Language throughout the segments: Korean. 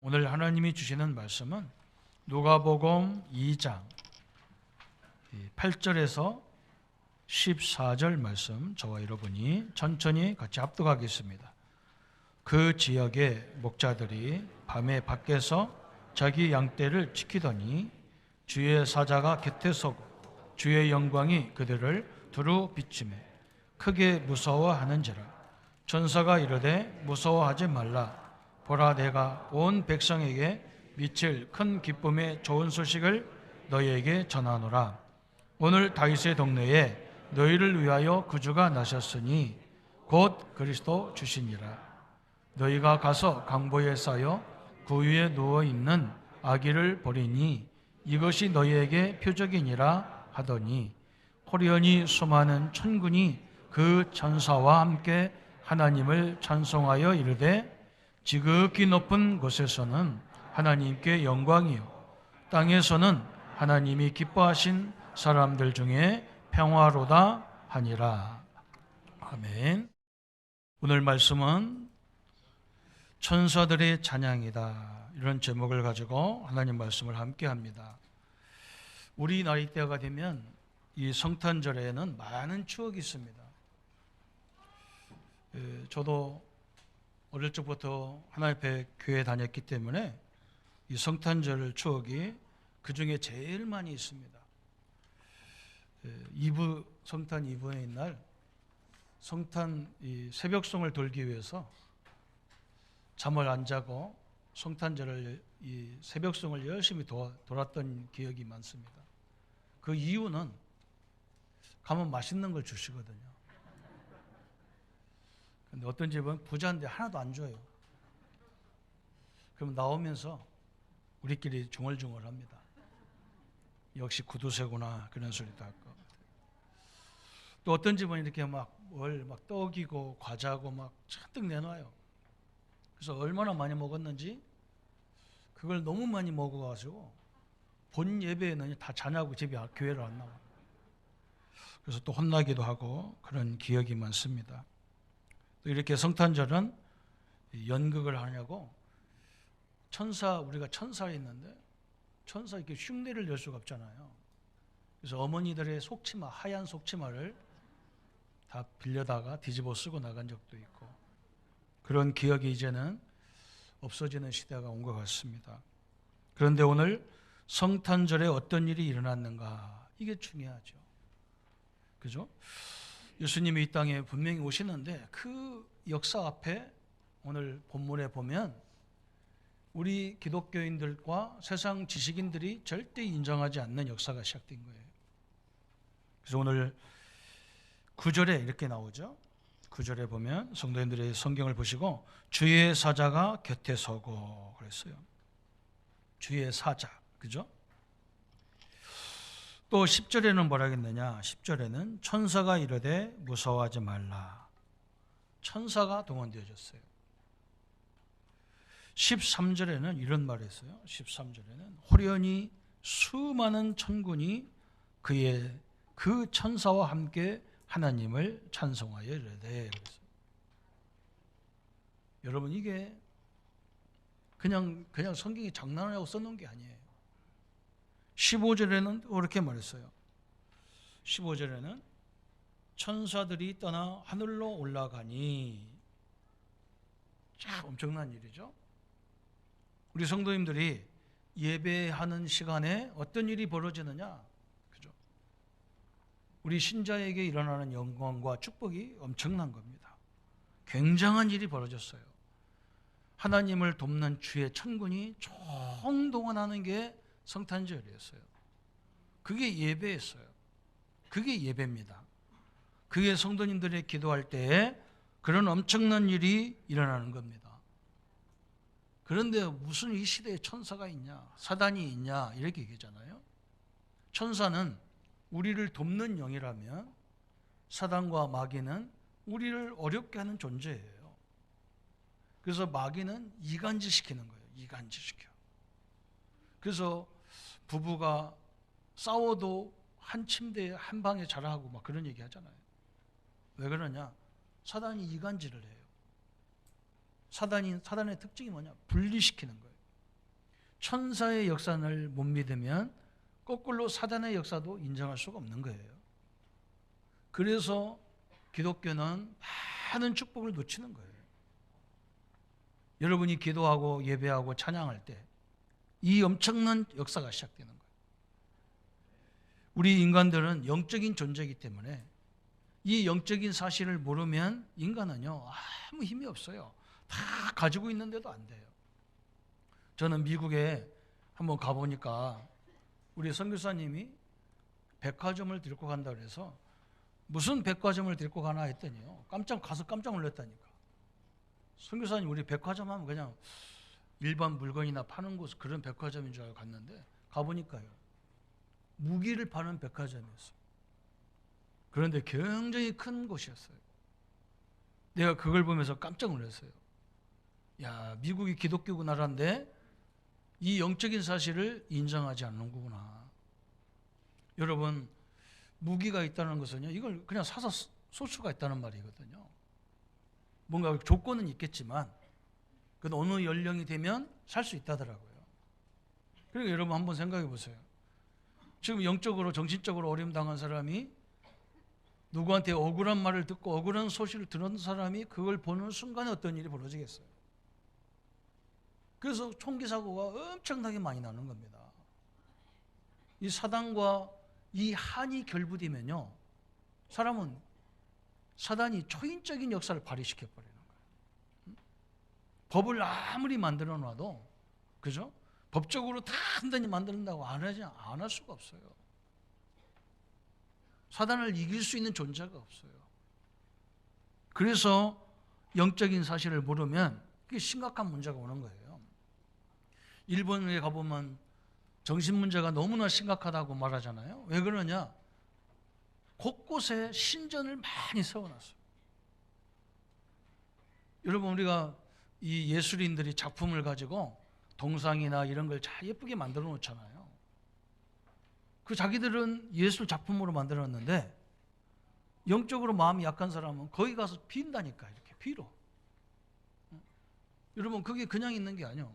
오늘 하나님이 주시는 말씀은 누가복음 2장 8절에서 14절 말씀, 저와 여러분이 천천히 같이 합독하겠습니다. 그 지역의 목자들이 밤에 밖에서 자기 양떼를 지키더니 주의 사자가 곁에 서고 주의 영광이 그들을 두루 비추매 크게 무서워하는지라. 천사가 이르되 무서워하지 말라. 보라, 내가 온 백성에게 미칠 큰 기쁨의 좋은 소식을 너희에게 전하노라. 오늘 다윗의 동네에 너희를 위하여 구주가 나셨으니 곧 그리스도 주시니라. 너희가 가서 강보에 쌓여 그 위에 누워 있는 아기를 보리니 이것이 너희에게 표적이니라 하더니 호련히 수많은 천군이 그 천사와 함께 하나님을 찬송하여 이르되 지극히 높은 곳에서는 하나님께 영광이요 땅에서는 하나님이 기뻐하신 사람들 중에 평화로다 하니라. 아멘. 오늘 말씀은 천사들의 찬양이다, 이런 제목을 가지고 하나님 말씀을 함께 합니다. 우리 나이대가 되면 이 성탄절에는 많은 추억이 있습니다. 저도 어릴 적부터 하나님 앞에 교회 다녔기 때문에 이 성탄절 추억이 그 중에 제일 많이 있습니다. 성탄 이브의 날 성탄 새벽송을 돌기 위해서 잠을 안 자고 성탄절을 이 새벽송을 열심히 돌았던 기억이 많습니다. 그 이유는 가면 맛있는 걸 주시거든요. 근데 어떤 집은 부자인데 하나도 안 줘요. 그럼 나오면서 우리끼리 중얼중얼합니다. 역시 구두쇠구나, 그런 소리도 할 것 같아요. 또 어떤 집은 이렇게 막 떡이고 과자고 막 잔뜩 내놔요. 그래서 얼마나 많이 먹었는지 그걸 너무 많이 먹어가지고 본 예배에는 다 자냐고 집에 교회를 안 나와요. 그래서 또 혼나기도 하고 그런 기억이 많습니다. 또 이렇게 성탄절은 연극을 하냐고 우리가 천사가 있는데 천사 이렇게 흉내를 낼 수가 없잖아요. 그래서 어머니들의 속치마, 하얀 속치마를 다 빌려다가 뒤집어 쓰고 나간 적도 있고, 그런 기억이 이제는 없어지는 시대가 온 것 같습니다. 그런데 오늘 성탄절에 어떤 일이 일어났는가, 이게 중요하죠. 그죠? 예수님이 이 땅에 분명히 오시는데 그 역사 앞에 오늘 본문에 보면 우리 기독교인들과 세상 지식인들이 절대 인정하지 않는 역사가 시작된 거예요. 그래서 오늘 9절에 이렇게 나오죠. 9절에 보면 성도님들의 성경을 보시고 주의 사자가 곁에 서고 그랬어요. 주의 사자, 그죠? 또 10절에는 뭐라 했느냐? 10절에는 천사가 이르되 무서워하지 말라. 천사가 동원되어졌어요. 13절에는 이런 말을 했어요. 13절에는 호련히 수많은 천군이 그 천사와 함께 하나님을 찬송하여 이르되. 여러분, 이게 그냥 성경이 장난하려고 써놓은 게 아니에요. 15절에는 이렇게 말했어요. 15절에는 천사들이 떠나 하늘로 올라가니. 참 엄청난 일이죠. 우리 성도님들이 예배하는 시간에 어떤 일이 벌어지느냐, 그죠? 우리 신자에게 일어나는 영광과 축복이 엄청난 겁니다. 굉장한 일이 벌어졌어요. 하나님을 돕는 주의 천군이 총동원하는 게 성탄절이었어요. 그게 예배였어요. 그게 예배입니다. 그게 성도님들의 기도할 때에 그런 엄청난 일이 일어나는 겁니다. 그런데 무슨 이 시대에 천사가 있냐, 사단이 있냐, 이렇게 얘기하잖아요. 천사는 우리를 돕는 영이라면 사단과 마귀는 우리를 어렵게 하는 존재예요. 그래서 마귀는 이간질시키는 거예요. 이간질시켜. 그래서 부부가 싸워도 한 침대에 한 방에 자라고 막 그런 얘기 하잖아요. 왜 그러냐? 사단이 이간질을 해요. 사단의 특징이 뭐냐? 분리시키는 거예요. 천사의 역사를 못 믿으면 거꾸로 사단의 역사도 인정할 수가 없는 거예요. 그래서 기독교는 많은 축복을 놓치는 거예요. 여러분이 기도하고 예배하고 찬양할 때 이 엄청난 역사가 시작되는 거예요. 우리 인간들은 영적인 존재이기 때문에 이 영적인 사실을 모르면 인간은요 아무 힘이 없어요. 다 가지고 있는데도 안 돼요. 저는 미국에 한번 가보니까 우리 선교사님이 백화점을 데리고 간다 그래서 무슨 백화점을 데리고 가나 했더니요 깜짝 놀랐다니까. 선교사님 우리 백화점 하면 그냥 일반 물건이나 파는 곳 그런 백화점인 줄 알고 갔는데 가보니까요 무기를 파는 백화점이었어요. 그런데 굉장히 큰 곳이었어요. 내가 그걸 보면서 깜짝 놀랐어요. 야, 미국이 기독교 나라인데 이 영적인 사실을 인정하지 않는구나. 여러분, 무기가 있다는 것은요 이걸 그냥 사서 쏠 수가 있다는 말이거든요. 뭔가 조건은 있겠지만 그래도 어느 연령이 되면 살 수 있다더라고요. 그러니까 여러분 한번 생각해 보세요. 지금 영적으로 정신적으로 어려움 당한 사람이 누구한테 억울한 말을 듣고 억울한 소식을 들은 사람이 그걸 보는 순간에 어떤 일이 벌어지겠어요. 그래서 총기 사고가 엄청나게 많이 나는 겁니다. 이 사단과 이 한이 결부되면요 사단이 초인적인 역사를 발휘시켜 버려요. 법을 아무리 만들어 놔도 그죠? 법적으로 다 한다니 만든다고 안 할 수가 없어요. 사단을 이길 수 있는 존재가 없어요. 그래서 영적인 사실을 모르면 그게 심각한 문제가 오는 거예요. 일본에 가보면 정신 문제가 너무나 심각하다고 말하잖아요. 왜 그러냐? 곳곳에 신전을 많이 세워놨어요. 여러분 우리가 이 예술인들이 작품을 가지고 동상이나 이런 걸 잘 예쁘게 만들어 놓잖아요. 그 자기들은 예술 작품으로 만들었는데 영적으로 마음이 약한 사람은 거기 가서 빈다니까 이렇게 비로. 여러분 그게 그냥 있는 게 아니에요.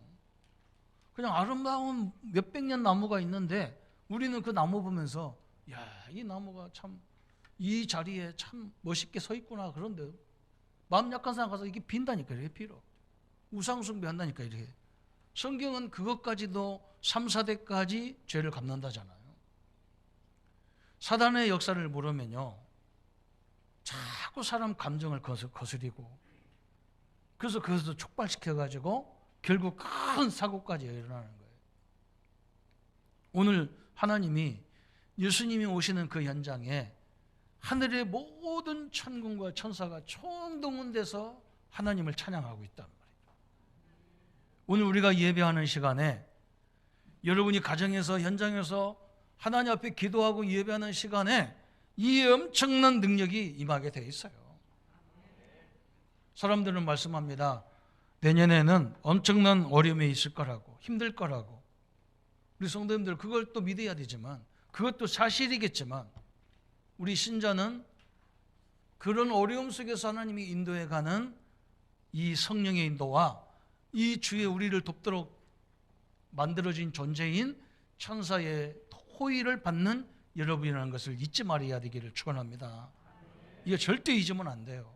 그냥 아름다운 몇백 년 나무가 있는데 우리는 그 나무 보면서 야, 이 나무가 참 이 자리에 참 멋있게 서 있구나. 그런데 마음 약한 사람 가서 이게 빈다니까 이렇게 비로. 우상 숭배한다니까 이렇게. 성경은 그것까지도 3, 4대까지 죄를 갚는다잖아요. 사단의 역사를 모르면요 자꾸 사람 감정을 거스리고 그래서 그것을 촉발시켜가지고 결국 큰 사고까지 일어나는 거예요. 오늘 하나님이 예수님이 오시는 그 현장에 하늘의 모든 천군과 천사가 총동원돼서 하나님을 찬양하고 있단 말이에요. 오늘 우리가 예배하는 시간에 여러분이 가정에서 현장에서 하나님 앞에 기도하고 예배하는 시간에 이 엄청난 능력이 임하게 돼 있어요. 사람들은 말씀합니다. 내년에는 엄청난 어려움이 있을 거라고, 힘들 거라고. 우리 성도님들 그걸 또 믿어야 되지만 그것도 사실이겠지만 우리 신자는 그런 어려움 속에서 하나님이 인도해 가는 이 성령의 인도와 이 주의 우리를 돕도록 만들어진 존재인 천사의 호의를 받는 여러분이라는 것을 잊지 말아야 되기를 축원합니다. 이거 절대 잊으면 안 돼요.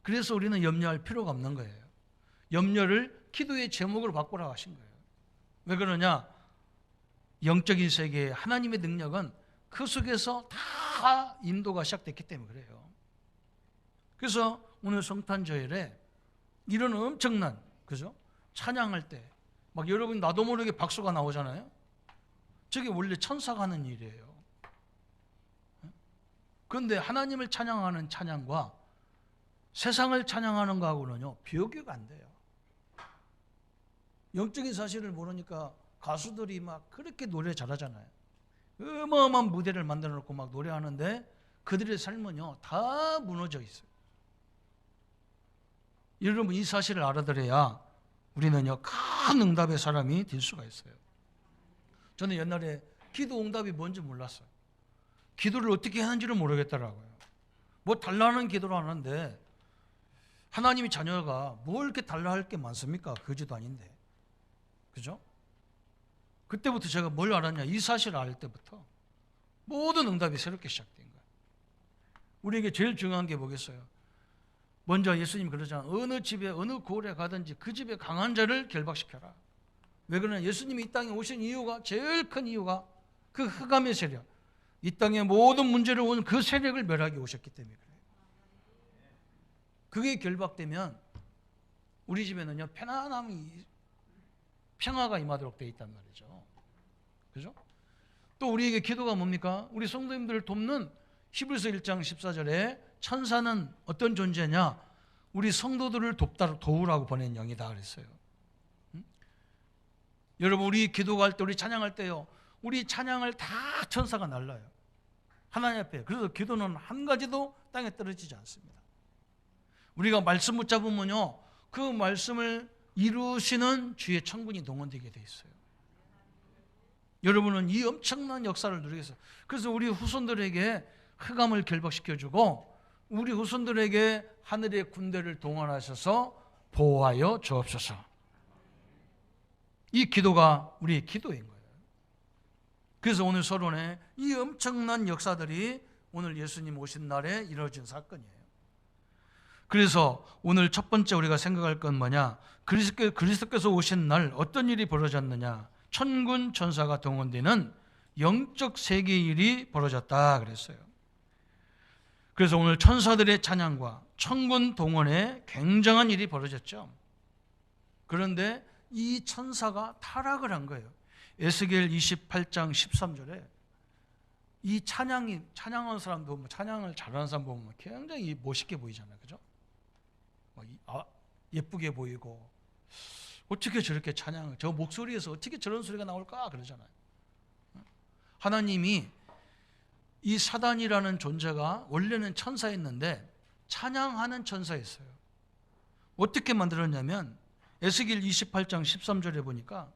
그래서 우리는 염려할 필요가 없는 거예요. 염려를 기도의 제목으로 바꾸라고 하신 거예요. 왜 그러냐? 영적인 세계의 하나님의 능력은 그 속에서 다 인도가 시작됐기 때문에 그래요. 그래서 오늘 성탄절에 이런 엄청난 그죠? 찬양할 때 막 여러분 나도 모르게 박수가 나오잖아요. 저게 원래 천사가 하는 일이에요. 그런데 하나님을 찬양하는 찬양과 세상을 찬양하는 거하고는요 비교가 안 돼요. 영적인 사실을 모르니까 가수들이 막 그렇게 노래 잘하잖아요. 어마어마한 무대를 만들어 놓고 막 노래하는데 그들의 삶은요 다 무너져 있어요. 여러분 이 사실을 알아들어야 우리는요 큰 응답의 사람이 될 수가 있어요. 저는 옛날에 기도 응답이 뭔지 몰랐어요. 기도를 어떻게 하는지를 모르겠더라고요. 뭐 달라는 기도를 하는데 하나님이 자녀가 뭘 이렇게 달라 할 게 많습니까? 그지도 아닌데. 그죠? 그때부터 제가 뭘 알았냐? 이 사실을 알 때부터 모든 응답이 새롭게 시작된 거예요. 우리에게 제일 중요한 게 뭐겠어요? 먼저 예수님 그러잖아요. 어느 집에 어느 고을에 가든지 그 집에 강한 자를 결박시켜라. 왜 그러냐? 예수님이 이 땅에 오신 이유가, 제일 큰 이유가 그 흑암의 세력, 이 땅의 모든 문제를 온 그 세력을 멸하기 오셨기 때문에 그래요. 그게 결박되면 우리 집에는요 평화가 임하도록 되어 있단 말이죠. 그죠? 또 우리에게 기도가 뭡니까? 우리 성도님들을 돕는 히브리서 1장 14절에 천사는 어떤 존재냐? 우리 성도들을 도우라고 보낸 영이다 그랬어요. 여러분, 우리 기도할 때, 우리 찬양할 때요, 우리 찬양을 다 천사가 날라요. 하나님 앞에. 그래서 기도는 한 가지도 땅에 떨어지지 않습니다. 우리가 말씀 붙잡으면요, 그 말씀을 이루시는 주의 천군이 동원되게 돼 있어요. 여러분은 이 엄청난 역사를 누리겠어요. 그래서 우리 후손들에게 흑암을 결박시켜주고 우리 후손들에게 하늘의 군대를 동원하셔서 보호하여 주옵소서. 이 기도가 우리의 기도인 거예요. 그래서 오늘 서론에 이 엄청난 역사들이 오늘 예수님 오신 날에 이루어진 사건이에요. 그래서 오늘 첫 번째 우리가 생각할 건 뭐냐? 그리스도께서 오신 날 어떤 일이 벌어졌느냐? 천군 천사가 동원되는 영적 세계의 일이 벌어졌다 그랬어요. 그래서 오늘 천사들의 찬양과 천군 동원에 굉장한 일이 벌어졌죠. 그런데 이 천사가 타락을 한 거예요. 에스겔 28장 13절에 이 찬양하는 사람도 찬양을 잘하는 사람 보면 굉장히 멋있게 보이잖아요. 그죠? 예쁘게 보이고 어떻게 저렇게 찬양을, 저 목소리에서 어떻게 저런 소리가 나올까 그러잖아요. 하나님이 이 사단이라는 존재가 원래는 천사였는데 찬양하는 천사였어요. 어떻게 만들었냐면 에스겔 28장 13절에 보니까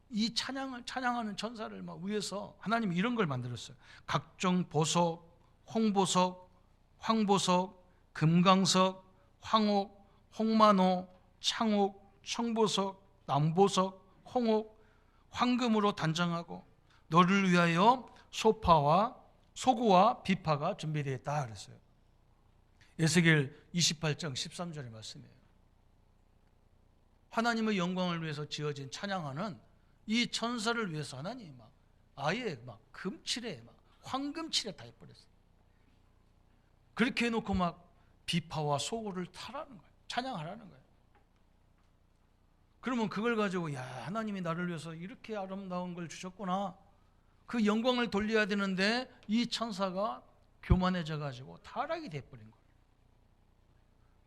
이 찬양하는 천사를 막 위해서 하나님이 이런 걸 만들었어요. 각종 보석, 홍보석, 황보석, 금강석, 황옥, 홍만호, 창옥, 청보석, 남보석, 홍옥, 황금으로 단장하고 너를 위하여 소구와 비파가 준비되어 있다 그랬어요. 에스겔 28장 13절의 말씀이에요. 하나님의 영광을 위해서 지어진 찬양하는 이 천사를 위해서 하나님이 아예 금칠에 황금칠에 다 해버렸어요. 그렇게 해놓고 비파와 소고를 타라는 거예요. 찬양하라는 거예요. 그러면 그걸 가지고 하나님이 나를 위해서 이렇게 아름다운 걸 주셨구나. 그 영광을 돌려야 되는데 이 천사가 교만해져 가지고 타락이 돼버린 거예요.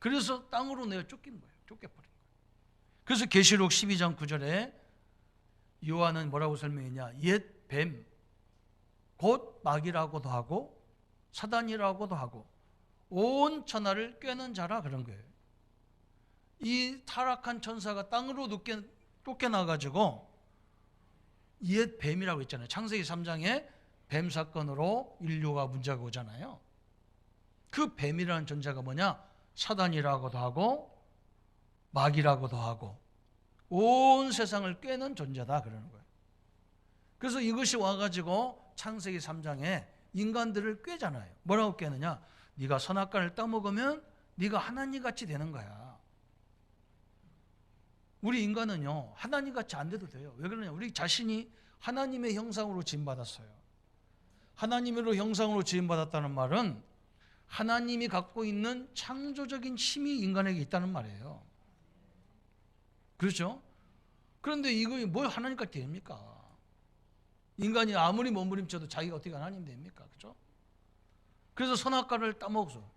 그래서 땅으로 내어 쫓겨버린 거예요. 그래서 계시록 12장 9절에 요한은 뭐라고 설명했냐? 옛 뱀, 곧 마귀라고도 하고 사단이라고도 하고 온 천하를 꿰는 자라 그런 거예요. 이 타락한 천사가 땅으로 쫓겨나가지고 옛 뱀이라고 했잖아요. 창세기 3장에 뱀 사건으로 인류가 문제가 오잖아요. 그 뱀이라는 존재가 뭐냐? 사단이라고도 하고 마귀라고도 하고 온 세상을 꿰는 존재다 그러는 거예요. 그래서 이것이 와가지고 창세기 3장에 인간들을 꿰잖아요. 뭐라고 꿰느냐? 네가 선악과를 따먹으면 네가 하나님같이 되는 거야. 우리 인간은요 하나님같이 안 돼도 돼요. 왜 그러냐? 우리 자신이 하나님의 형상으로 지음받았어요. 하나님의 형상으로 지음받았다는 말은 하나님이 갖고 있는 창조적인 힘이 인간에게 있다는 말이에요. 그렇죠? 그런데 이거 뭘 하나님같이 됩니까? 인간이 아무리 몸부림쳐도 자기가 어떻게 하나님 됩니까? 그렇죠? 그래서 선악과를 따먹어서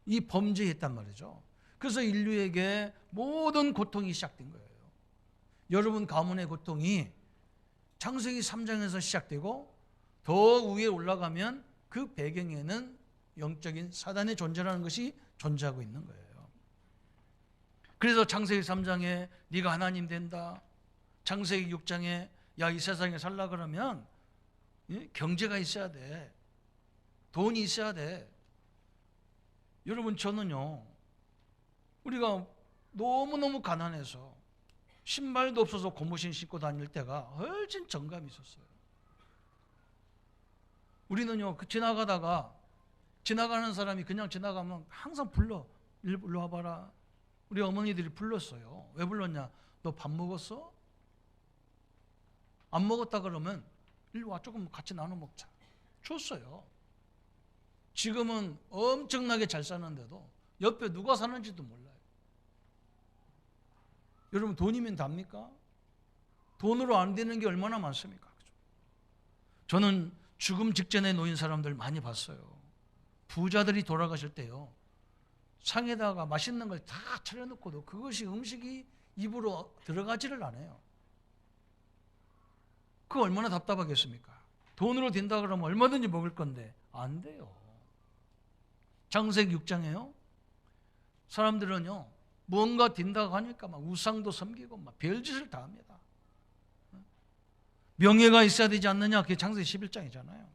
이 범죄했단 말이죠. 그래서 인류에게 모든 고통이 시작된 거예요. 여러분 가문의 고통이 창세기 3장에서 시작되고 더 위에 올라가면 그 배경에는 영적인 사단의 존재라는 것이 존재하고 있는 거예요. 그래서 창세기 3장에 네가 하나님 된다. 창세기 6장에 이 세상에 살라 그러면 경제가 있어야 돼. 돈이 있어야 돼. 여러분 저는요 우리가 너무너무 가난해서 신발도 없어서 고무신 신고 다닐 때가 훨씬 정감이 있었어요. 우리는요, 지나가는 사람이 그냥 지나가면 항상 불러. 일로 와봐라. 우리 어머니들이 불렀어요. 왜 불렀냐? 너 밥 먹었어? 안 먹었다 그러면 일로 와, 조금 같이 나눠 먹자. 줬어요. 지금은 엄청나게 잘 사는데도 옆에 누가 사는지도 몰라요. 여러분, 돈이면 답니까? 돈으로 안 되는 게 얼마나 많습니까? 저는 죽음 직전에 놓인 사람들 많이 봤어요. 부자들이 돌아가실 때요, 상에다가 맛있는 걸 다 차려놓고도 그것이 음식이 입으로 들어가지를 않아요. 그거 얼마나 답답하겠습니까? 돈으로 된다 그러면 얼마든지 먹을 건데 안 돼요. 창세기 6장에요, 사람들은요, 뭔가 된다고 하니까 막 우상도 섬기고 막 별짓을 다 합니다. 명예가 있어야 되지 않느냐? 그게 창세기 11장이잖아요.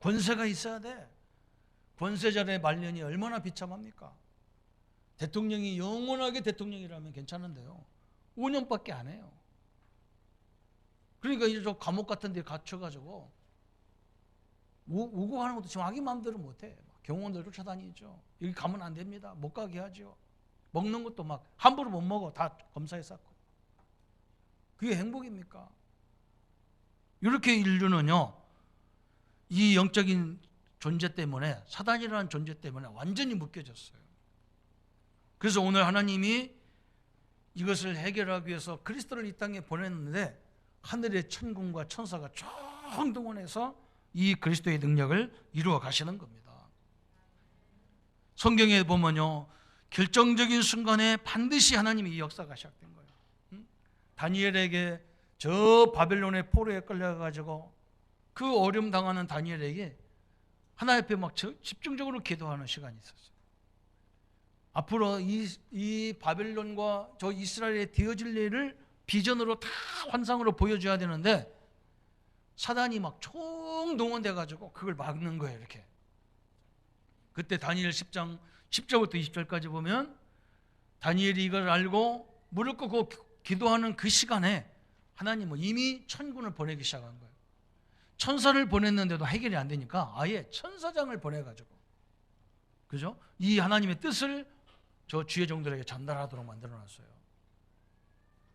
권세가 있어야 돼. 권세자의 말년이 얼마나 비참합니까? 대통령이 영원하게 대통령이라면 괜찮은데요, 5년밖에 안 해요. 그러니까 이제 저 감옥 같은 데 갇혀가지고 오고 하는 것도 자기 마음대로 못해. 경호원들 쫓아다니죠. 여기 가면 안 됩니다. 못 가게 하죠. 먹는 것도 막 함부로 못 먹어. 다 검사에 쌓고. 그게 행복입니까? 이렇게 인류는요, 이 영적인 존재 때문에, 사단이라는 존재 때문에 완전히 묶여졌어요. 그래서 오늘 하나님이 이것을 해결하기 위해서 그리스도를 이 땅에 보냈는데 하늘의 천군과 천사가 총동원해서 이 그리스도의 능력을 이루어 가시는 겁니다. 성경에 보면요, 결정적인 순간에 반드시 하나님이 이 역사가 시작된 거예요. 다니엘에게 저 바벨론의 포로에 끌려가지고 그 어려움 당하는 다니엘에게 하나님 앞에 막 집중적으로 기도하는 시간이 있었어요. 앞으로 이 바벨론과 저 이스라엘의 되어질 일을 비전으로 다 환상으로 보여줘야 되는데 사단이 막 총동원돼 가지고 그걸 막는 거예요. 이렇게. 그때 다니엘 10장 10절부터 20절까지 보면 다니엘이 이걸 알고 무릎 꿇고 기도하는 그 시간에 하나님은 이미 천군을 보내기 시작한 거예요. 천사를 보냈는데도 해결이 안 되니까 아예 천사장을 보내가지고, 그죠? 이 하나님의 뜻을 저 주의 종들에게 전달하도록 만들어놨어요.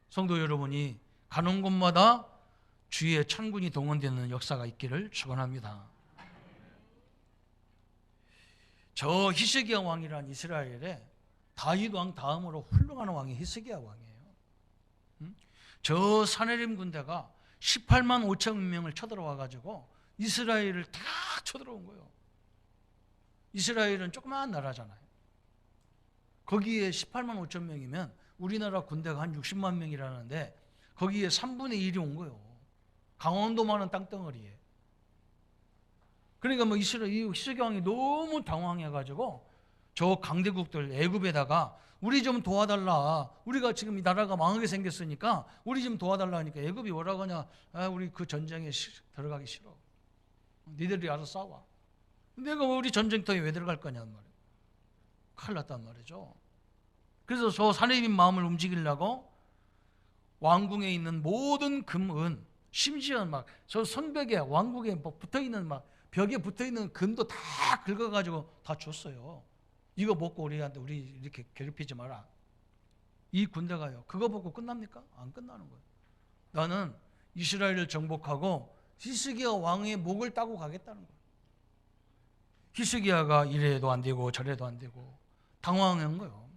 성도 여러분이 가는 곳마다 주의 천군이 동원되는 역사가 있기를 축원합니다. 저 히스기야 왕이란 이스라엘에 다윗 왕 다음으로 훌륭한 왕이 히스기야 왕이에요. 저 사내림 군대가 18만 5천 명을 쳐들어와 가지고 이스라엘을 다 쳐들어온 거예요. 이스라엘은 조그마한 나라잖아요. 거기에 18만 5천 명이면 우리나라 군대가 한 60만 명이라는데 거기에 3분의 1이 온 거예요. 강원도만한 땅덩어리에. 그러니까 뭐 이스라엘 이 히스기야 왕이 너무 당황해가지고 저 강대국들 애굽에다가 우리 좀 도와달라. 우리가 지금 이 나라가 망하게 생겼으니까 우리 좀 도와달라 하니까 애굽이 뭐라고 하냐? 아, 우리 그 전쟁에 들어가기 싫어. 니들이 알아서 싸워. 내가 우리 전쟁터에 왜 들어갈 거냐는 말이에요. 큰일 났단 말이죠. 그래서 저 사내림 마음을 움직이려고 왕궁에 있는 모든 금은, 심지어 막 저 성벽에 왕궁에 붙어있는 막 벽에 붙어있는 금도 다 긁어가지고 다 줬어요. 이거 먹고 우리 이렇게 괴롭히지 마라. 이 군대가요, 그거 보고 끝납니까? 안 끝나는 거예요. 나는 이스라엘을 정복하고 히스기야 왕의 목을 따고 가겠다는 거예요. 히스기야가 이래도 안 되고 저래도 안 되고 당황한 거예요.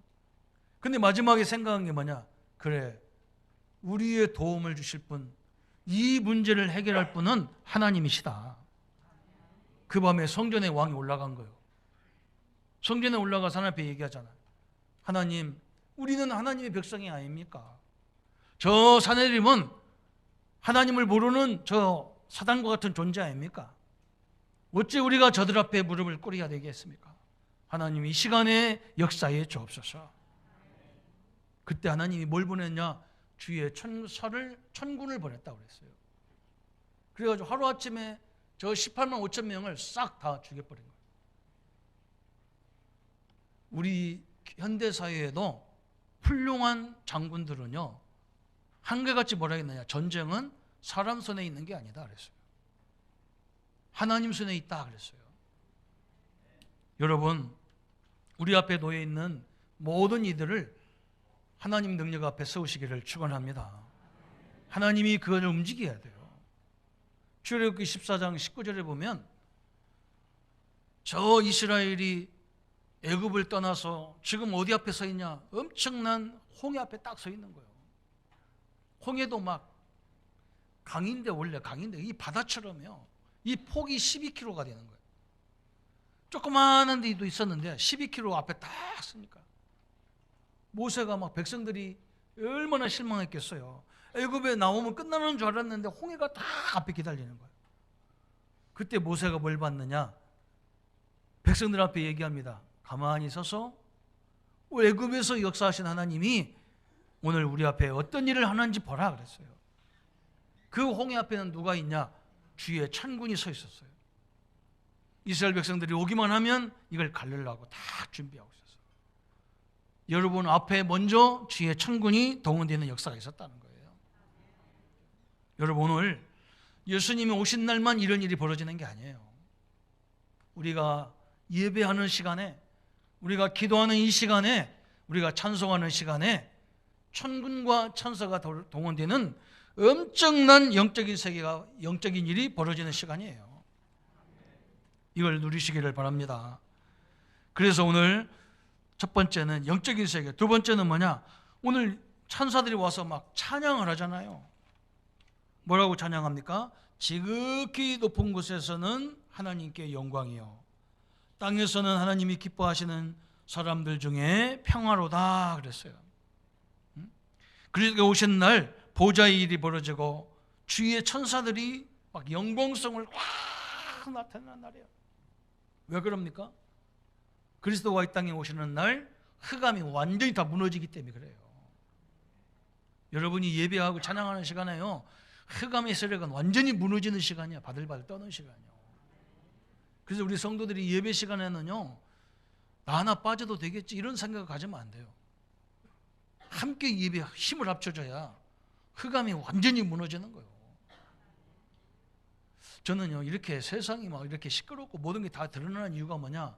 근데 마지막에 생각한 게 뭐냐? 그래, 우리의 도움을 주실 분, 이 문제를 해결할 분은 하나님이시다. 그 밤에 성전에 왕이 올라간 거예요. 성전에 올라가서 하나님 앞에 얘기하잖아요. 하나님, 우리는 하나님의 백성이 아닙니까? 저 사내림은 하나님을 모르는 저 사단과 같은 존재 아닙니까? 어째 우리가 저들 앞에 무릎을 꿇어야 되겠습니까? 하나님이 이 시간에 역사에 주옵소서. 그때 하나님이 뭘 보냈냐? 주의 천군을 보냈다고 그랬어요. 그래가지고 하루아침에 저 18만 5천 명을 싹 다 죽여버린 거예요. 우리 현대사회에도 훌륭한 장군들은요, 한결같이 뭐라 했느냐? 전쟁은 사람 손에 있는 게 아니다 그랬어요. 하나님 손에 있다 그랬어요. 여러분, 우리 앞에 놓여 있는 모든 이들을 하나님 능력 앞에 세우시기를 축원합니다. 하나님이 그것을 움직여야 돼요. 출애굽기 14장 19절에 보면 저 이스라엘이 애굽을 떠나서 지금 어디 앞에 서 있냐? 엄청난 홍해 앞에 딱 서 있는 거예요. 홍해도 막 강인데, 원래 강인데 이 바다처럼요. 이 폭이 12km가 되는 거예요. 조그마한 데도 있었는데 12km 앞에 딱 서니까 모세가 막 백성들이 얼마나 실망했겠어요. 애굽에 나오면 끝나는 줄 알았는데 홍해가 다 앞에 기다리는 거예요. 그때 모세가 뭘 받느냐? 백성들 앞에 얘기합니다. 가만히 서서 애굽에서 역사하신 하나님이 오늘 우리 앞에 어떤 일을 하는지 보라 그랬어요. 그 홍해 앞에는 누가 있냐? 주의 천군이 서 있었어요. 이스라엘 백성들이 오기만 하면 이걸 가르려고 다 준비하고 있었어요. 여러분 앞에 먼저 주의 천군이 동원되는 역사가 있었다는 거예요. 여러분, 오늘 예수님이 오신 날만 이런 일이 벌어지는 게 아니에요. 우리가 예배하는 시간에, 우리가 기도하는 이 시간에, 우리가 찬송하는 시간에 천군과 천사가 동원되는 엄청난 영적인 세계가, 영적인 일이 벌어지는 시간이에요. 이걸 누리시기를 바랍니다. 그래서 오늘 첫 번째는 영적인 세계, 두 번째는 뭐냐? 오늘 천사들이 와서 막 찬양을 하잖아요. 뭐라고 찬양합니까? 지극히 높은 곳에서는 하나님께 영광이요, 땅에서는 하나님이 기뻐하시는 사람들 중에 평화로다 그랬어요. 그리스도가 오신 날 보좌의 일이 벌어지고 주의 천사들이 막 영광성을 확 나타내는 날이에요. 왜 그럽니까? 그리스도가 이 땅에 오시는 날 흑암이 완전히 다 무너지기 때문에 그래요. 여러분이 예배하고 찬양하는 시간에요, 흑암의 세력은 완전히 무너지는 시간이야. 바들바들 떠는 시간이요. 그래서 우리 성도들이 예배 시간에는요, 나 하나 빠져도 되겠지 이런 생각을 가지면 안 돼요. 함께 예배 힘을 합쳐져야 흑암이 완전히 무너지는 거예요. 저는요, 이렇게 세상이 막 이렇게 시끄럽고 모든 게 다 드러나는 이유가 뭐냐?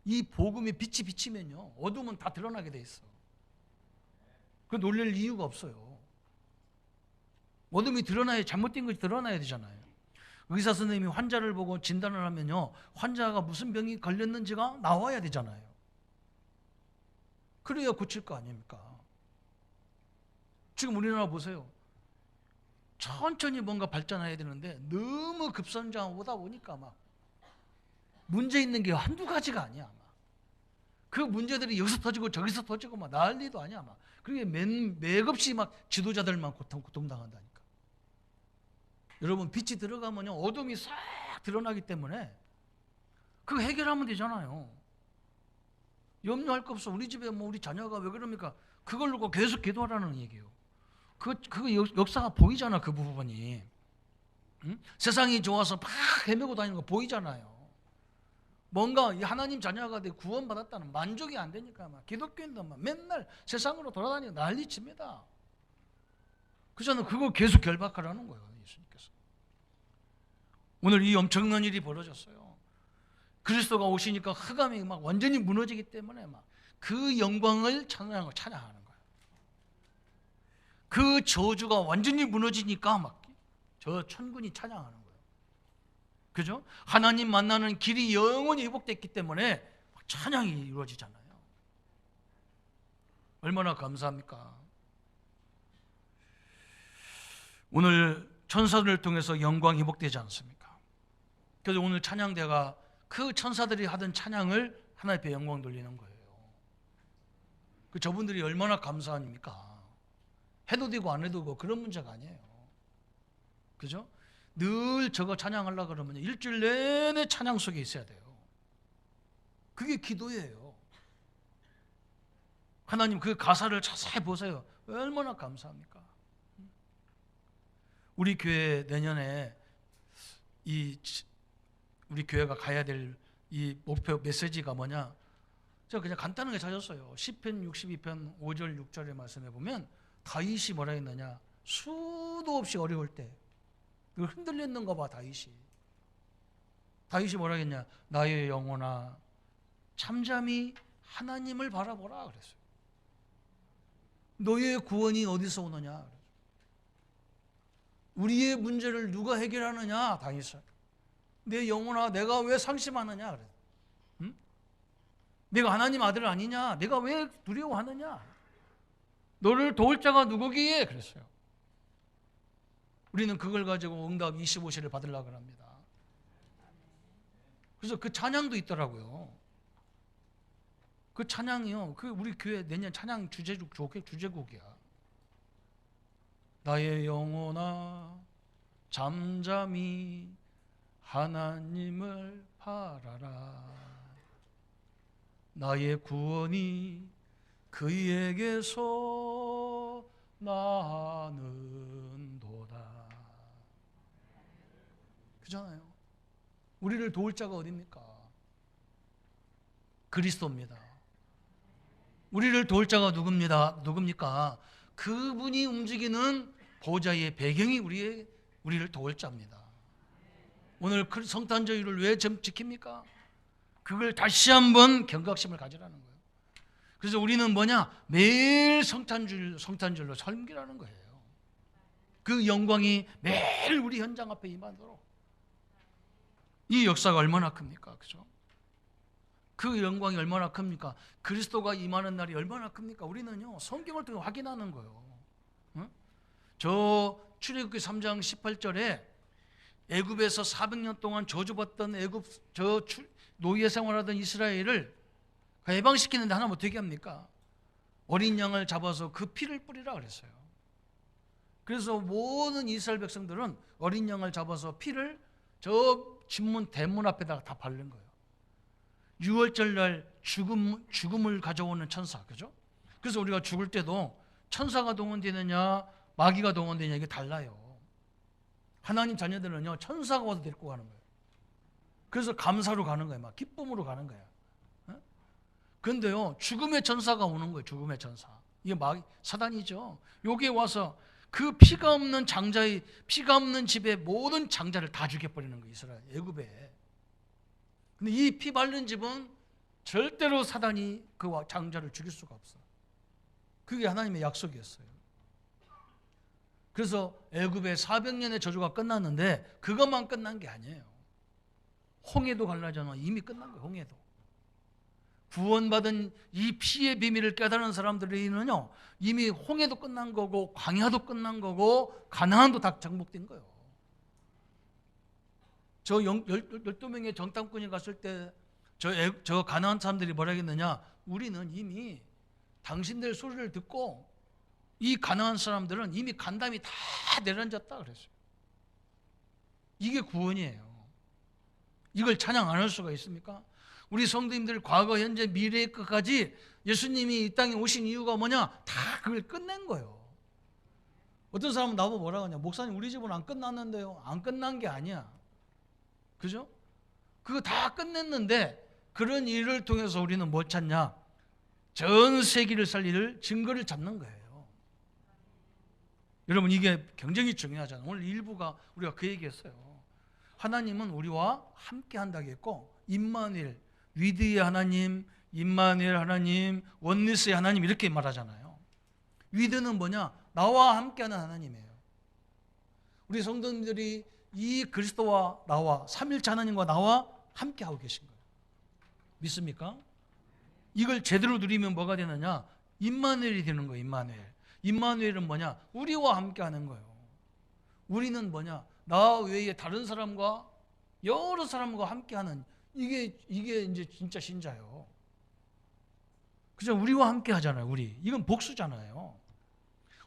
이 복음의 빛이 비치면요, 어둠은 다 드러나게 돼 있어. 그 놀랄 이유가 없어요. 어둠이 드러나야, 잘못된 것이 드러나야 되잖아요. 의사 선생님이 환자를 보고 진단을 하면요, 환자가 무슨 병이 걸렸는지가 나와야 되잖아요. 그래야 고칠 거 아닙니까? 지금 우리나라 보세요. 천천히 뭔가 발전해야 되는데 너무 급선장 오다 보니까 막 문제 있는 게 한두 가지가 아니야. 막. 그 문제들이 여기서 터지고 저기서 터지고 막 난리도 아니야. 막. 그게 맥없이 막 지도자들만 고통당한다니까. 여러분, 빛이 들어가면요, 어둠이 싹 드러나기 때문에 그거 해결하면 되잖아요. 염려할 거 없어. 우리 집에 뭐 우리 자녀가 왜 그럽니까? 그걸 놓고 계속 기도하라는 얘기예요. 그 역사가 보이잖아, 그 부분이. 응? 세상이 좋아서 막 헤매고 다니는 거 보이잖아요. 뭔가 하나님 자녀가 돼 구원받았다는 만족이 안 되니까 막 기독교인도 막 맨날 세상으로 돌아다니고 난리칩니다. 그래서 저는 그거 계속 결박하라는 거예요, 예수님께서. 오늘 이 엄청난 일이 벌어졌어요. 그리스도가 오시니까 흑암이 막 완전히 무너지기 때문에 막 그 영광을 찬양하는 거예요. 그 저주가 완전히 무너지니까 막 저 천군이 찬양하는 거예요. 그죠? 하나님 만나는 길이 영원히 회복됐기 때문에 찬양이 이루어지잖아요. 얼마나 감사합니까? 오늘 천사들을 통해서 영광이 회복되지 않습니까? 그래서 오늘 찬양대가 그 천사들이 하던 찬양을 하나님 앞에 영광 돌리는 거예요. 그 저분들이 얼마나 감사합니까? 해도 되고 안 해도 되고 그런 문제가 아니에요. 그죠? 늘 저거 찬양하려고 그러면 일주일 내내 찬양 속에 있어야 돼요. 그게 기도예요. 하나님 그 가사를 자세히 보세요. 얼마나 감사합니까? 우리 교회 내년에 우리 교회가 가야 될 이 목표 메시지가 뭐냐? 제가 그냥 간단하게 찾았어요. 시편 62편 5절 6절의 말씀에 보면 다윗이 뭐라 했느냐? 수도 없이 어려울 때 그걸 흔들렸는가 봐. 다윗이 뭐라 했냐? 나의 영혼아 잠잠히 하나님을 바라보라 그랬어요. 너의 구원이 어디서 오느냐? 우리의 문제를 누가 해결하느냐? 다윗은 내 영혼아 내가 왜 상심하느냐? 그래. 응? 내가 하나님 아들 아니냐? 내가 왜 두려워하느냐? 너를 도울 자가 누구기에? 그랬어요. 우리는 그걸 가지고 응답 25시를 받으려고 합니다. 그래서 그 찬양도 있더라고요. 그 찬양이요. 그 우리 교회 내년 찬양 주제곡이야. 나의 영혼아 잠잠히 하나님을 바라라. 나의 구원이 그에게서 나는도다. 그잖아요. 우리를 도울 자가 어디입니까? 그리스도입니다. 우리를 도울 자가 누굽니까? 그분이 움직이는 보좌의 배경이 우리를 도울 자입니다. 오늘 성탄절을 왜 지킵니까? 그걸 다시 한번 경각심을 가지라는 거예요. 그래서 우리는 매일 성탄절로 섬기라는 거예요. 그 영광이 매일 우리 현장 앞에 임하도록. 이 역사가 얼마나 큽니까? 그죠? 그 영광이 얼마나 큽니까? 그리스도가 임하는 날이 얼마나 큽니까? 우리는요 성경을 통해 확인하는 거예요. 응? 저 출애굽기 3장 18절에 애굽에서 400년 동안 저주받던 노예 생활하던 이스라엘을 해방시키는데 하나님 어떻게 합니까? 어린 양을 잡아서 그 피를 뿌리라 그랬어요. 그래서 모든 이스라엘 백성들은 어린 양을 잡아서 피를 저 대문 앞에다가 다 바른 거예요. 6월절 날 죽음을 가져오는 천사, 그죠? 그래서 우리가 죽을 때도 천사가 동원되느냐 마귀가 동원되느냐 이게 달라요. 하나님 자녀들은요 천사가 와서 데리고 가는 거예요. 그래서 감사로 가는 거예요. 막 기쁨으로 가는 거예요. 그런데요 죽음의 천사가 오는 거예요. 죽음의 천사. 이게 사단이죠. 여기에 와서 그 피가 없는 집의 모든 장자를 다 죽여버리는 거예요. 이스라엘 애굽에. 근데 이 피 바른 집은 절대로 사단이 그 장자를 죽일 수가 없어. 그게 하나님의 약속이었어요. 그래서 애굽의 400년의 저주가 끝났는데 그것만 끝난 게 아니에요. 홍해도 갈라져나 이미 끝난 거예요. 홍해도. 구원받은 이 피의 비밀을 깨달은 사람들이는요 이미 홍해도 끝난 거고 광야도 끝난 거고 가나안도 다 정복된 거예요. 저 12명의 정탐꾼이 갔을 때 저 가나안 사람들이 뭐라 했느냐? 우리는 이미 당신들 소리를 듣고 이 가나안 사람들은 이미 간담이 다 내려앉았다 그랬어요. 이게 구원이에요. 이걸 찬양 안 할 수가 있습니까? 우리 성도님들 과거, 현재, 미래의 끝까지 예수님이 이 땅에 오신 이유가 뭐냐? 다 그걸 끝낸 거예요. 어떤 사람은 나보고 뭐라고 하냐? 목사님 우리 집은 안 끝났는데요. 안 끝난 게 아니야. 그죠? 그거 다 끝냈는데 그런 일을 통해서 우리는 뭐 찾냐? 전 세계를 살릴 증거를 잡는 거예요. 여러분 이게 굉장히 중요하잖아요. 오늘 일부가 우리가 그 얘기했어요. 하나님은 우리와 함께 한다고 했고 임마누엘, 위드의 하나님, 임마누엘 하나님, 원리스의 하나님 이렇게 말하잖아요. 위드는 뭐냐? 나와 함께하는 하나님이에요. 우리 성도님들이 이 그리스도와 나와 삼일체 하나님과 나와 함께하고 계신 거예요. 믿습니까? 이걸 제대로 누리면 뭐가 되느냐? 임마누엘이 되는 거예요. 임마누엘은 뭐냐? 우리와 함께하는 거예요. 우리는 뭐냐? 나 외에 다른 사람과 여러 사람과 함께하는 이게 이제 진짜 신자예요. 그죠? 우리와 함께하잖아요. 이건 복수잖아요.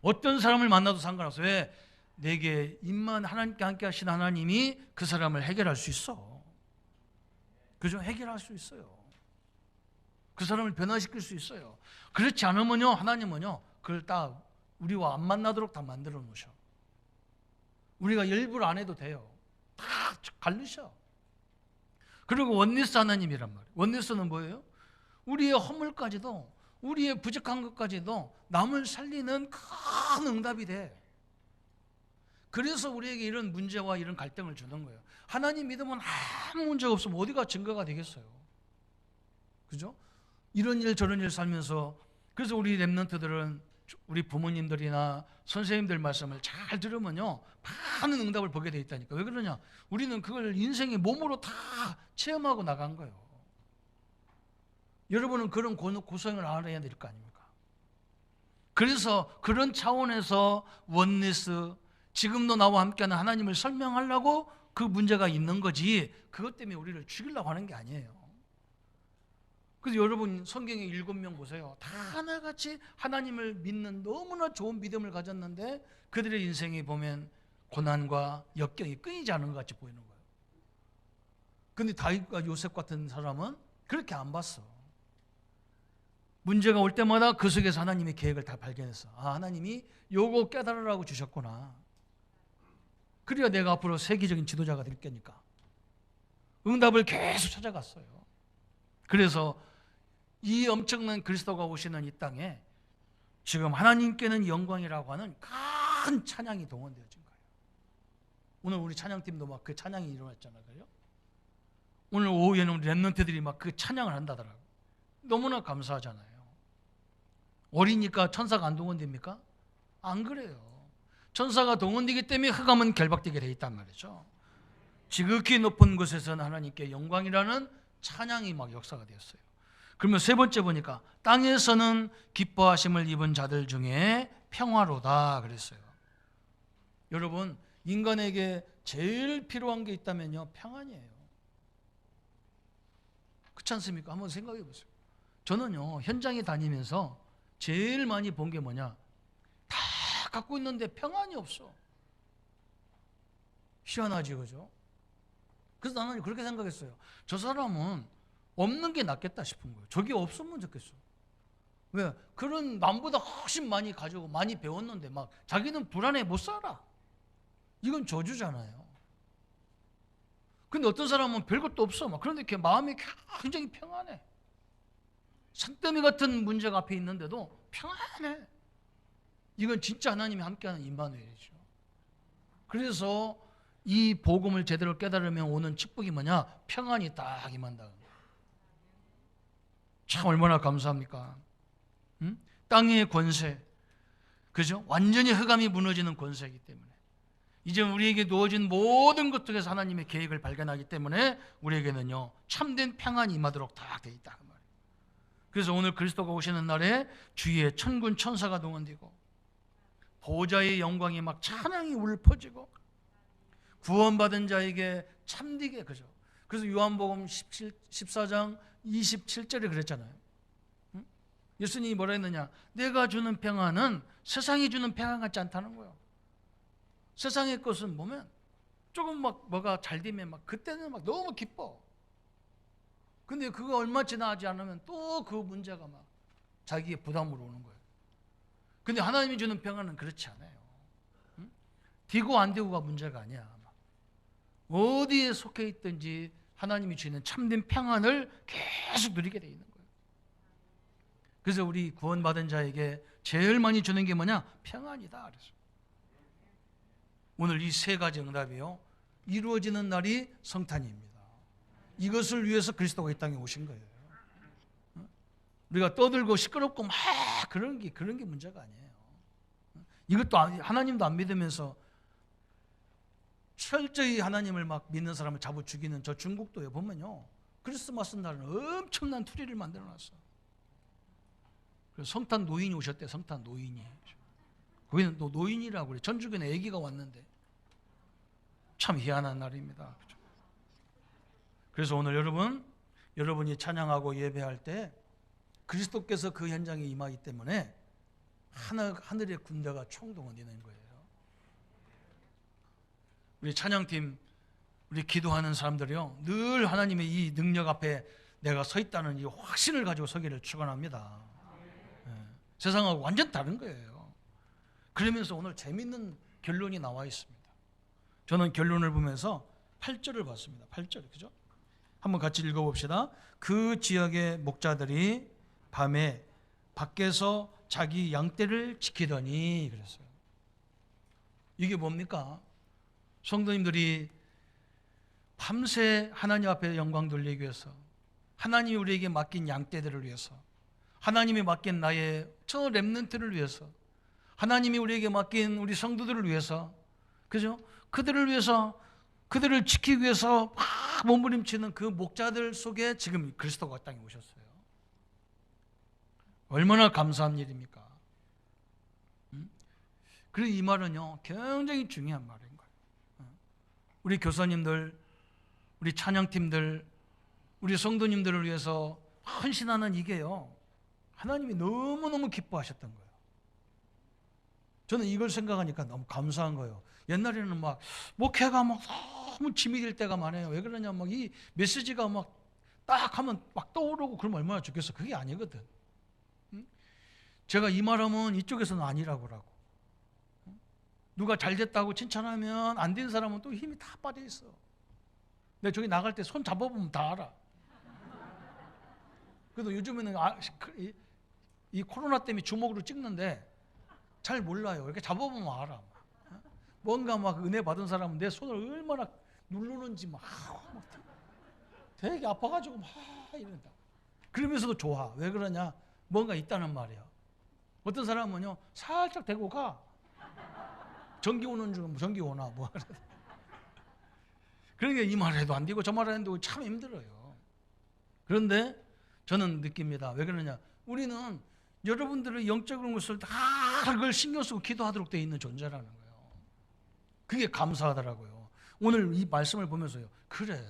어떤 사람을 만나도 상관없어요. 왜? 내게 하나님께 함께 하신 하나님이 그 사람을 해결할 수 있어. 그죠? 해결할 수 있어요. 그 사람을 변화시킬 수 있어요. 그렇지 않으면요, 하나님은요, 그걸 딱 우리와 안 만나도록 다 만들어 놓으셔. 우리가 일부러 안 해도 돼요. 다 갈르셔. 그리고 원리스 하나님이란 말이에요. 원리스는 뭐예요? 우리의 허물까지도, 우리의 부족한 것까지도 남을 살리는 큰 응답이 돼. 그래서 우리에게 이런 문제와 이런 갈등을 주는 거예요. 하나님 믿으면 아무 문제가 없으면 어디가 증거가 되겠어요. 그죠? 이런 일 저런 일 살면서, 그래서 우리 렘넌트들은 우리 부모님들이나 선생님들 말씀을 잘 들으면요 많은 응답을 보게 돼 있다니까. 왜 그러냐? 우리는 그걸 인생의 몸으로 다 체험하고 나간 거예요. 여러분은 그런 고생을 알아야 될 거 아닙니까? 그래서 그런 차원에서 원네스, 지금도 나와 함께하는 하나님을 설명하려고 그 문제가 있는 거지, 그것 때문에 우리를 죽이려고 하는 게 아니에요. 그래서 여러분 성경의 7명 보세요. 다 하나같이 하나님을 믿는 너무나 좋은 믿음을 가졌는데 그들의 인생에 보면 고난과 역경이 끊이지 않은 것 같이 보이는 거예요. 근데 다윗과 요셉 같은 사람은 그렇게 안 봤어. 문제가 올 때마다 그 속에서 하나님의 계획을 다 발견했어. 아, 하나님이 요거 깨달으라고 주셨구나. 그래야 내가 앞으로 세계적인 지도자가 될 거니까. 응답을 계속 찾아갔어요. 그래서 이 엄청난 그리스도가 오시는 이 땅에 지금 하나님께는 영광이라고 하는 큰 찬양이 동원되어진 거예요. 오늘 우리 찬양팀도 막 그 찬양이 일어났잖아요. 오늘 오후에는 우리 렘넌트들이 막 그 찬양을 한다더라고요. 너무나 감사하잖아요. 어리니까 천사가 안 동원됩니까? 안 그래요. 천사가 동원되기 때문에 흑암은 결박되게 돼 있단 말이죠. 지극히 높은 곳에서는 하나님께 영광이라는 찬양이 막 역사가 되었어요. 그러면 세 번째 보니까 땅에서는 기뻐하심을 입은 자들 중에 평화로다 그랬어요. 여러분, 인간에게 제일 필요한 게 있다면요, 평안이에요. 그렇지 않습니까? 한번 생각해 보세요. 저는요, 현장에 다니면서 제일 많이 본 게 뭐냐? 다 갖고 있는데 평안이 없어. 희한하지, 그죠? 그래서 나는 그렇게 생각했어요. 저 사람은 없는 게 낫겠다 싶은 거예요. 저게 없으면 좋겠어. 왜? 그런 남보다 훨씬 많이 가지고 많이 배웠는데 막 자기는 불안해 못 살아. 이건 저주잖아요. 근데 어떤 사람은 별것도 없어. 막 그런데 이렇게 마음이 굉장히 평안해. 산더미 같은 문제가 앞에 있는데도 평안해. 이건 진짜 하나님이 함께하는 임마누엘이죠. 그래서 이 복음을 제대로 깨달으면 오는 축복이 뭐냐? 평안이 딱 임한다. 참 얼마나 감사합니까? 땅의 권세, 그죠? 완전히 흑암이 무너지는 권세이기 때문에 이제 우리에게 놓아진 모든 것 중에서 하나님의 계획을 발견하기 때문에 우리에게는요 참된 평안이 임하도록 다 되어 있다 그 말이에요. 그래서 오늘 그리스도가 오시는 날에 주위에 천군 천사가 동원되고 보좌의 영광이 막 찬양이 울려 퍼지고 구원받은 자에게 참되게, 그죠? 그래서 요한복음 14장 27절에 그랬잖아요. 예수님이 뭐라 했느냐? 내가 주는 평안은 세상이 주는 평안 같지 않다는 거예요. 세상의 것은 보면 조금 막 뭐가 잘 되면 막 그때는 막 너무 기뻐. 근데 그거 얼마 지나지 않으면 또 그 문제가 막 자기의 부담으로 오는 거예요. 근데 하나님이 주는 평안은 그렇지 않아요. 되고 안 되고가 문제가 아니야. 어디에 속해 있든지 하나님이 주는 참된 평안을 계속 누리게 돼 있는 거예요. 그래서 우리 구원받은 자에게 제일 많이 주는 게 뭐냐? 평안이다. 그래서 오늘 이 세 가지 응답이요 이루어지는 날이 성탄입니다. 이것을 위해서 그리스도가 이 땅에 오신 거예요. 우리가 떠들고 시끄럽고 막 그런 게 문제가 아니에요. 이것도 하나님도 안 믿으면서 철저히 하나님을 막 믿는 사람을 잡아 죽이는 저 중국도에 보면요 크리스마스 날은 엄청난 투리를 만들어놨어. 그래서 성탄 노인이 오셨대. 성탄 노인이. 거기는 또 노인이라고 그래. 전주교는 아기가 왔는데 참 희한한 날입니다. 그래서 오늘 여러분이 찬양하고 예배할 때 그리스도께서 그 현장에 임하기 때문에 하늘의 군대가 총동원되는 거예요. 우리 찬양팀, 우리 기도하는 사람들이요 늘 하나님의 이 능력 앞에 내가 서 있다는 이 확신을 가지고 서기를 축원합니다. 세상하고 완전 다른 거예요. 그러면서 오늘 재밌는 결론이 나와 있습니다. 저는 결론을 보면서 8절을 봤습니다. 8절, 그죠? 한번 같이 읽어봅시다. 그 지역의 목자들이 밤에 밖에서 자기 양떼를 지키더니 그랬어요. 이게 뭡니까? 성도님들이 밤새 하나님 앞에 영광 돌리기 위해서, 하나님이 우리에게 맡긴 양떼들을 위해서, 하나님이 맡긴 나의 저 렘넌트를 위해서, 하나님이 우리에게 맡긴 우리 성도들을 위해서, 그죠? 그들을 위해서, 그들을 지키기 위해서 막 몸부림치는 그 목자들 속에 지금 그리스도가 땅에 오셨어요. 얼마나 감사한 일입니까? 그리고 이 말은요, 굉장히 중요한 말인 거예요. 우리 교사님들, 우리 찬양팀들, 우리 성도님들을 위해서 헌신하는 이게요, 하나님이 너무너무 기뻐하셨던 거예요. 저는 이걸 생각하니까 너무 감사한 거예요. 옛날에는 막 목회가 막 너무 짐이 될 때가 많아요. 왜 그러냐, 막 이 메시지가 막 딱 하면 막 떠오르고 그러면 얼마나 좋겠어. 그게 아니거든. 제가 이 말하면 이쪽에서는 아니라고 그러고, 누가 잘 됐다고 칭찬하면 안 된 사람은 또 힘이 다 빠져 있어. 내가 저기 나갈 때 손 잡아보면 다 알아. 그래도 요즘에는 이 코로나 때문에 주먹으로 찍는데 잘 몰라요. 이렇게 잡아보면 알아. 뭔가 막 은혜 받은 사람은 내 손을 얼마나 누르는지 막 되게 아파가지고 막 이런다. 그러면서도 좋아. 왜 그러냐? 뭔가 있다는 말이야. 어떤 사람은요, 살짝 대고 가. 전기 오는 중, 전기 오나 뭐. 그러니까 이 말 해도 안 되고 저 말 해도 참 힘들어요. 그런데 저는 느낍니다. 왜 그러냐? 우리는 여러분들의 영적인 것을 다 그걸 신경 쓰고 기도하도록 되어 있는 존재라는 거예요. 그게 감사하더라고요. 오늘 이 말씀을 보면서요, 그래,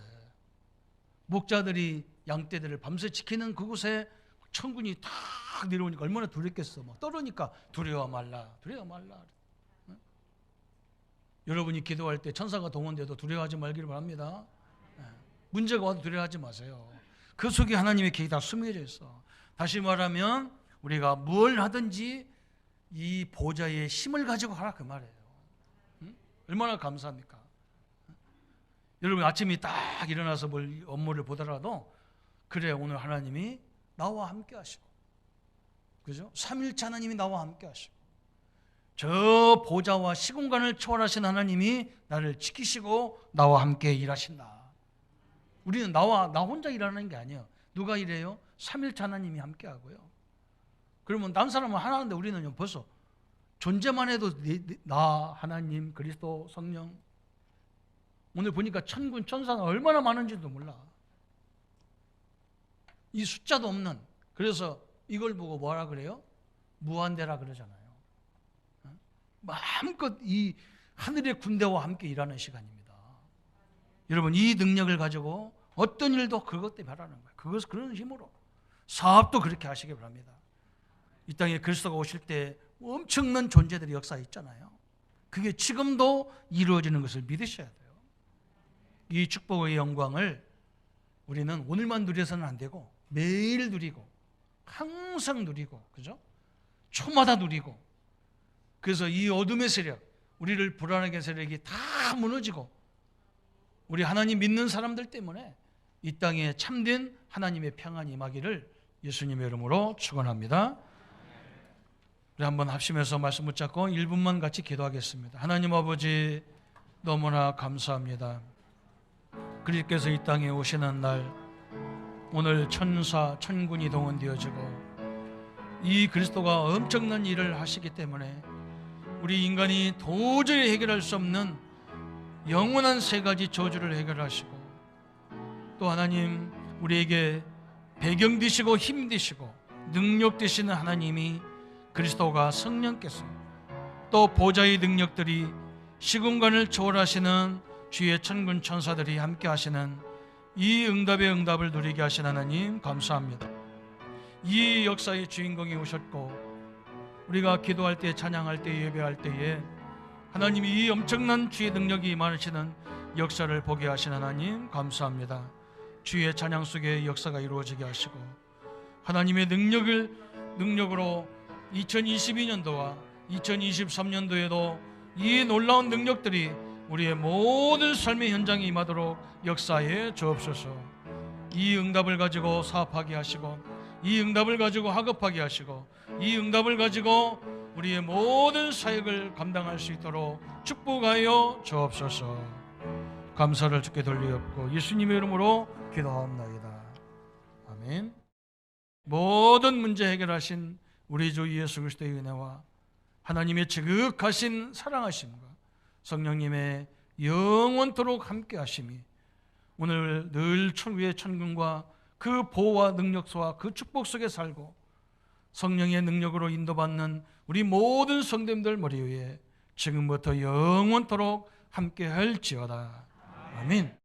목자들이 양떼들을 밤새 지키는 그곳에 천군이 탁 내려오니까 얼마나 두렵겠어. 막 떨으니까 두려워 말라, 두려워 말라. 여러분이 기도할 때 천사가 동원돼도 두려워하지 말기를 바랍니다. 문제가 와도 두려워하지 마세요. 그 속에 하나님의 계획이 다 숨겨져 있어. 다시 말하면 우리가 뭘 하든지 이 보좌의 힘을 가지고 하라, 그 말이에요. 얼마나 감사합니까? 여러분 아침에 딱 일어나서 뭘 업무를 보더라도, 그래, 오늘 하나님이 나와 함께 하시고, 그죠? 삼일째 하나님이 나와 함께 하시고, 저 보좌와 시공간을 초월하신 하나님이 나를 지키시고 나와 함께 일하신다. 우리는 나 혼자 일하는 게 아니에요. 누가 일해요? 삼일째 하나님이 함께 하고요. 그러면 다른 사람은 하나인데 우리는 벌써 존재만 해도 나, 하나님, 그리스도, 성령. 오늘 보니까 천군 천사가 얼마나 많은지도 몰라. 이 숫자도 없는. 그래서 이걸 보고 뭐라 그래요? 무한대라 그러잖아요. 마음껏 이 하늘의 군대와 함께 일하는 시간입니다. 여러분, 이 능력을 가지고 어떤 일도 그것 때문에 하라는 거예요. 그것을 그런 힘으로 사업도 그렇게 하시기 바랍니다. 이 땅에 그리스도가 오실 때 엄청난 존재들의 역사가 있잖아요. 그게 지금도 이루어지는 것을 믿으셔야 돼요. 이 축복의 영광을 우리는 오늘만 누려서는 안 되고 매일 누리고 항상 누리고, 그죠? 초마다 누리고. 그래서 이 어둠의 세력, 우리를 불안하게 하는 세력이 다 무너지고, 우리 하나님 믿는 사람들 때문에 이 땅에 참된 하나님의 평안이 임하기를 예수님의 이름으로 축원합니다. 우리 한번 합심해서 말씀 붙잡고 1분만 같이 기도하겠습니다. 하나님 아버지, 너무나 감사합니다. 그리스도께서 이 땅에 오시는 날, 오늘 천사, 천군이 동원되어지고 이 그리스도가 엄청난 일을 하시기 때문에 우리 인간이 도저히 해결할 수 없는 영원한 세 가지 저주를 해결하시고, 또 하나님, 우리에게 배경 되시고 힘 되시고 능력 되시는 하나님이 그리스도가 성령께서, 또 보좌의 능력들이 시공간을 초월하시는 주의 천군 천사들이 함께 하시는 이 응답의 응답을 누리게 하신 하나님 감사합니다. 이 역사의 주인공이 오셨고, 우리가 기도할 때, 찬양할 때, 예배할 때에 하나님이 이 엄청난 주의 능력이 임하시는 역사를 보게 하신 하나님 감사합니다. 주의 찬양 속에 역사가 이루어지게 하시고, 하나님의 능력으로 2022년도와 2023년도에도 이 놀라운 능력들이 우리의 모든 삶의 현장에 임하도록 역사해 주옵소서. 이 응답을 가지고 사업하게 하시고, 이 응답을 가지고 학업하게 하시고, 이 응답을 가지고 우리의 모든 사역을 감당할 수 있도록 축복하여 주옵소서. 감사를 주께 돌리옵고 예수님의 이름으로 기도하옵나이다. 아멘. 모든 문제 해결하신 우리 주 예수 그리스도의 은혜와 하나님의 지극하신 사랑하심과 성령님의 영원토록 함께 하심이 오늘 늘 위의 천군과 그 보호와 능력과 그 축복 속에 살고 성령의 능력으로 인도받는 우리 모든 성도님들 머리 위에 지금부터 영원토록 함께 할지어다. 아멘.